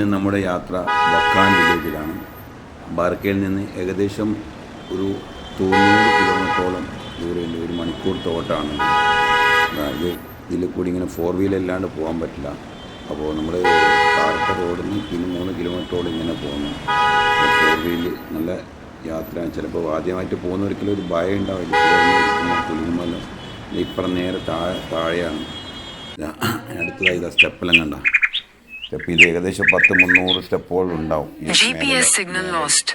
ഇന്ന് നമ്മുടെ യാത്ര വക്കാൻ വില്ലേജിലാണ്. ബാർക്കയിൽ നിന്ന് ഏകദേശം ഒരു 90 കിലോമീറ്ററോളം ദൂരമുണ്ട്. 1 മണിക്കൂർ തോട്ടാണ്. അതായത് ഇതിൽ കൂടി ഇങ്ങനെ 4 വീലല്ലാണ്ട് പോകാൻ പറ്റില്ല. അപ്പോൾ നമ്മൾ താഴത്തെ റോഡിൽ നിന്ന് പിന്നെ 3 കിലോമീറ്ററോളം ഇങ്ങനെ പോകുന്നു. 4 വീല് നല്ല യാത്രയാണ്. ചിലപ്പോൾ ആദ്യമായിട്ട് പോകുന്നവർക്കെല്ലാം ഒരു ഭയം ഉണ്ടാവില്ല. കുലുങ്ങുമ്പോൾ ഇപ്പുറം നേരെ താഴെയാണ്. അടുത്തതായി ഇതാ സ്റ്റെപ്പെല്ലാം കണ്ട സ്റ്റെപ്പ്. ഇത് ഏകദേശം 300 സ്റ്റെപ്പുകൾ ഉണ്ടാവും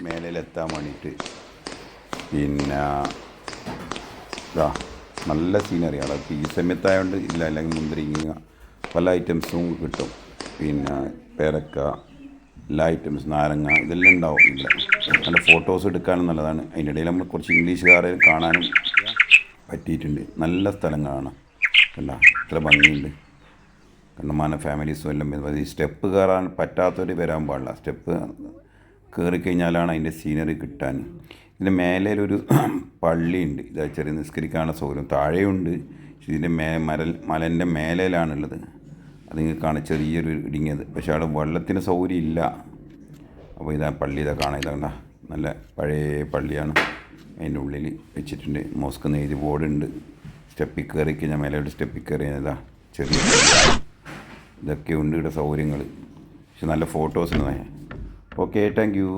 മേലെത്താൻ വേണ്ടിയിട്ട്. പിന്നെ ഇതാ നല്ല സീനറി. അവിടെ ഈ സമയത്തായതുകൊണ്ട് ഇല്ല, അല്ലെങ്കിൽ മുന്തിരിങ്ങ പല ഐറ്റംസും കിട്ടും. പിന്നെ പേരക്ക, എല്ലാ ഐറ്റംസ്, നാരങ്ങ, ഇതെല്ലാം ഉണ്ടാവും ഇവിടെ. നല്ല ഫോട്ടോസ് എടുക്കാനും നല്ലതാണ്. അതിൻ്റെ ഇടയിൽ നമ്മൾ കുറച്ച് ഇംഗ്ലീഷുകാരെ കാണാനും പറ്റിയിട്ടുണ്ട്. നല്ല സ്ഥലം കാണാം. കണ്ട ഇത്ര ഭംഗിയുണ്ട്. കണ്ടമാന ഫാമിലീസും എല്ലാം. ഈ സ്റ്റെപ്പ് കയറാൻ പറ്റാത്തവർ വരാൻ പാടില്ല. സ്റ്റെപ്പ് കയറിക്കഴിഞ്ഞാലാണ് അതിൻ്റെ സീനറി കിട്ടാൻ. ഇതിൻ്റെ മേലൊരു പള്ളിയുണ്ട്. ഇത് ചെറിയ നിസ്കരിക്കാനുള്ള സൗകര്യം താഴെയുണ്ട്. ഇതിൻ്റെ മലൻ്റെ മേലേലാണുള്ളത്. അതിങ്ങനെ കാണാൻ ചെറിയൊരു ഇടുങ്ങിയത്. പക്ഷേ അവിടെ വെള്ളത്തിന് സൗകര്യം ഇല്ല. അപ്പോൾ ഇതാ പള്ളി, ഇതാ കാണാം. ഇതാ നല്ല പഴയ പള്ളിയാണ്. അതിൻ്റെ ഉള്ളിൽ വെച്ചിട്ടുണ്ട്. മോസ്ക് എഴുതി ബോർഡുണ്ട്. സ്റ്റെപ്പിൽ കയറി കഴിഞ്ഞാൽ മേലോട്ട് സ്റ്റെപ്പിൽ കയറി ഇതാ ചെറിയ ഇതൊക്കെ ഉണ്ട് ഇവിടെ സൗകര്യങ്ങൾ. പക്ഷെ നല്ല ഫോട്ടോസ് ഉണ്ട്. Okay, thank you.